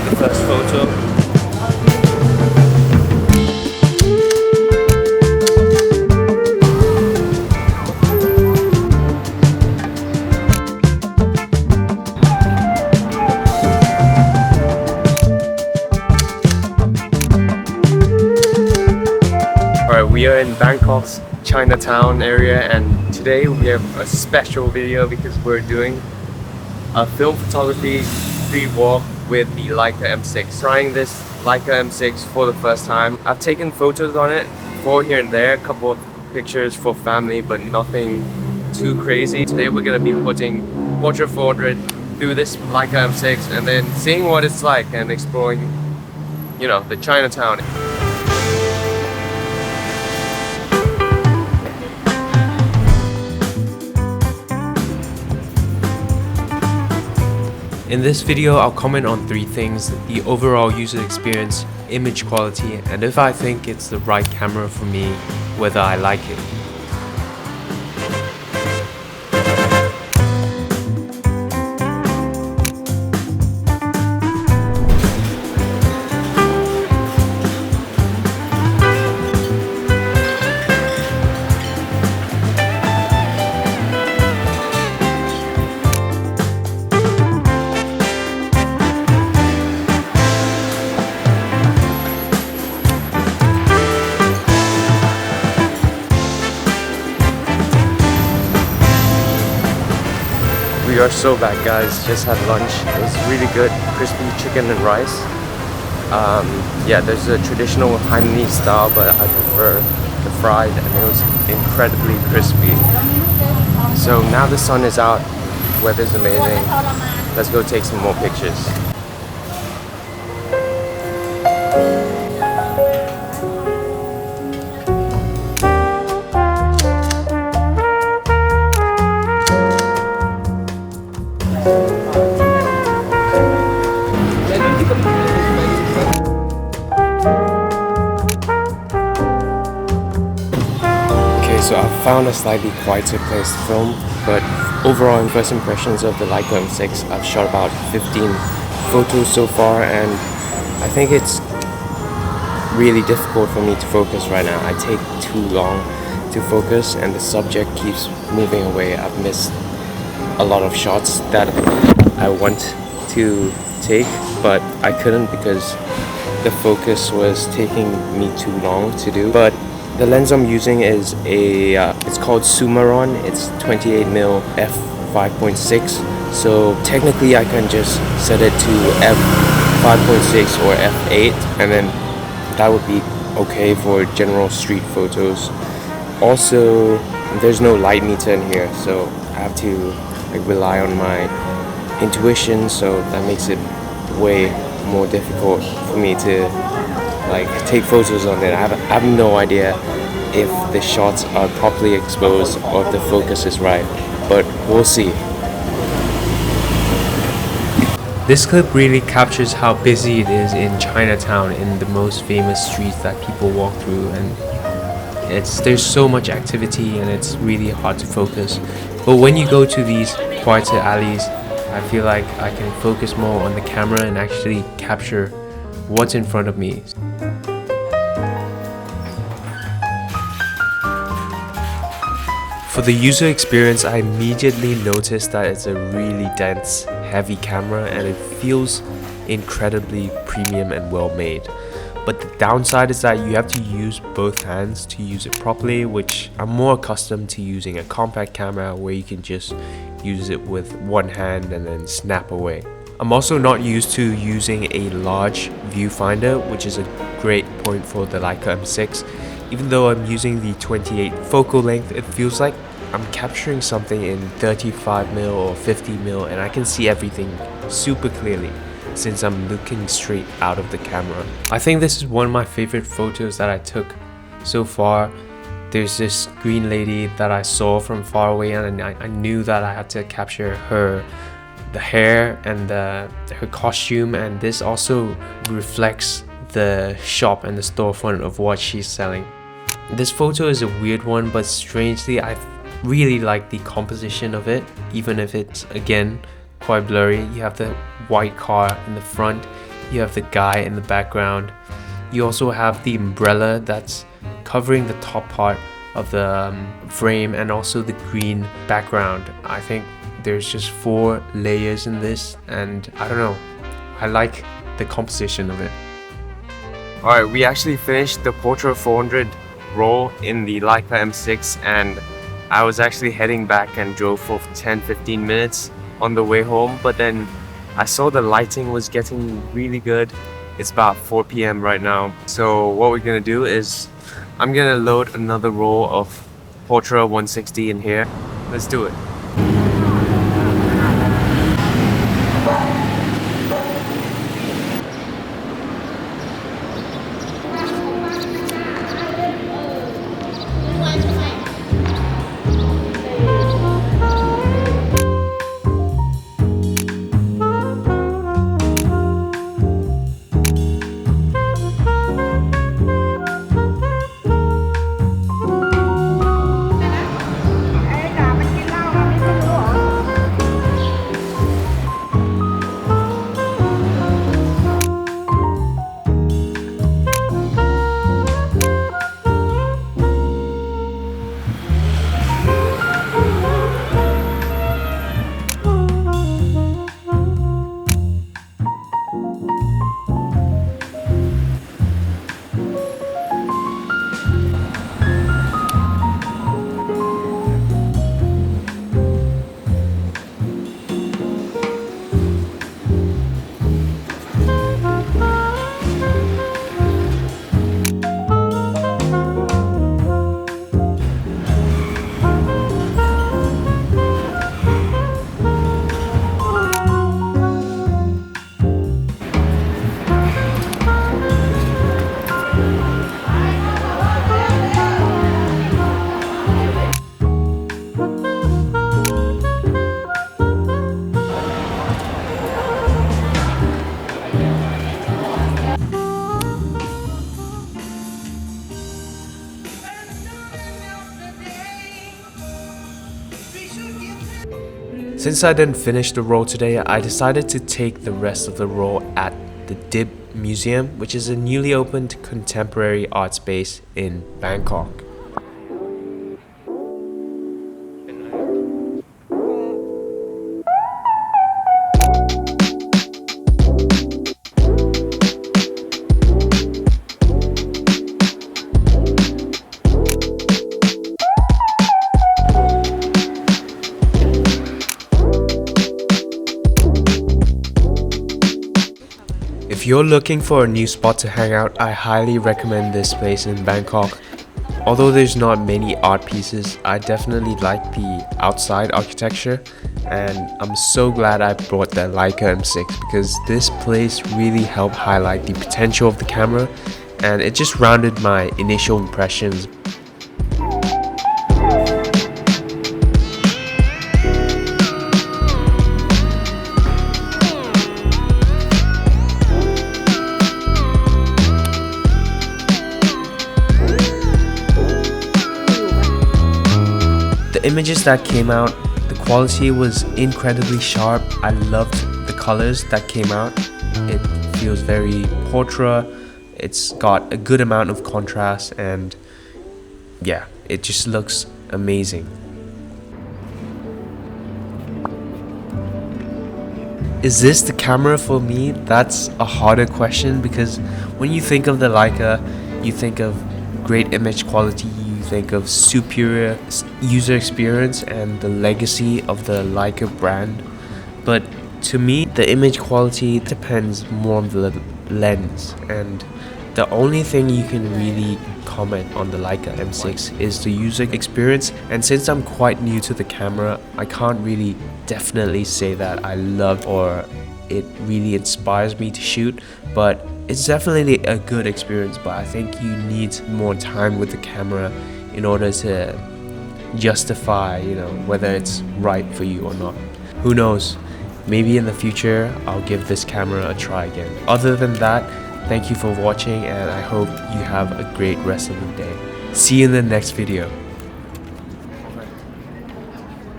the first photo. Alright, we are in Bangkok's Chinatown area, and today we have a special video because we're doing a film photography street walk with the Leica M6. Trying this Leica M6 for the first time. I've taken photos on it for here and there, a couple of pictures for family, but nothing too crazy. Today we're going to be putting Portrait 400 through this Leica M6 and then seeing what it's like and exploring, you know, the Chinatown. In this video, I'll comment on 3 things: the overall user experience, image quality, and if I think it's the right camera for me, whether I like it. We are so back, guys. Just had lunch. It was really good. Crispy chicken and rice. Yeah, there's a traditional Hainanese style, but I prefer the fried, and it was incredibly crispy. So now the sun is out, weather's amazing. Let's go take some more pictures. So I found a slightly quieter place to film, but overall in first impressions of the Leica M6, I've shot about 15 photos so far, and I think it's really difficult for me to focus right now. I take too long to focus and the subject keeps moving away. I've missed a lot of shots that I want to take, but I couldn't because the focus was taking me too long to do. But the lens I'm using is it's called Sumaron. It's 28mm f5.6. So technically I can just set it to f5.6 or f8, and then that would be okay for general street photos. Also, there's no light meter in here, so I have to rely on my intuition. So that makes it way more difficult for me to take photos on it. I have no idea if the shots are properly exposed or if the focus is right, but we'll see. This clip really captures how busy it is in Chinatown, in the most famous streets that people walk through, and there's so much activity and it's really hard to focus. But when you go to these quieter alleys, I feel like I can focus more on the camera and actually capture what's in front of me. For the user experience, I immediately noticed that it's a really dense, heavy camera and it feels incredibly premium and well made. But the downside is that you have to use both hands to use it properly, which I'm more accustomed to using a compact camera where you can just use it with one hand and then snap away. I'm also not used to using a large viewfinder, which is a great point for the Leica M6. Even though I'm using the 28 focal length, it feels like I'm capturing something in 35mm or 50mm, and I can see everything super clearly since I'm looking straight out of the camera. I think this is one of my favorite photos that I took so far. There's this green lady that I saw from far away, and I knew that I had to capture the hair and her costume, and this also reflects the shop and the storefront of what she's selling. This photo is a weird one, but strangely I really like the composition of it, even if it's again quite blurry. You have the white car in the front, You have the guy in the background. You also have the umbrella that's covering the top part of the frame, and also the green background. I think there's just 4 layers in this, and I don't know, I like the composition of it. Alright, we actually finished the Portra 400 roll in the Leica M6, and I was actually heading back and drove for 10-15 minutes on the way home, but then I saw the lighting was getting really good. It's about 4 p.m. right now, so what we're gonna do is I'm gonna load another roll of Portra 160 in here. Let's do it. Since I didn't finish the roll today, I decided to take the rest of the roll at the DIB Museum, which is a newly opened contemporary art space in Bangkok. If you're looking for a new spot to hang out, I highly recommend this place in Bangkok. Although there's not many art pieces, I definitely like the outside architecture, and I'm so glad I brought the Leica M6 because this place really helped highlight the potential of the camera, and it just rounded my initial impressions. The images that came out, the quality was incredibly sharp. I loved the colors that came out. It feels very Portra. It's got a good amount of contrast, and yeah, it just looks amazing. Is this the camera for me? That's a harder question, because when you think of the Leica, you think of great image quality, you think of superior user experience and the legacy of the Leica brand. But to me, the image quality depends more on the lens, and the only thing you can really comment on the Leica M6 is the user experience. And since I'm quite new to the camera, I can't really definitely say that I love or it really inspires me to shoot, but it's definitely a good experience. But I think you need more time with the camera in order to justify, whether it's right for you or not. Who knows? Maybe in the future I'll give this camera a try again. Other than that, thank you for watching, and I hope you have a great rest of the day. See you in the next video.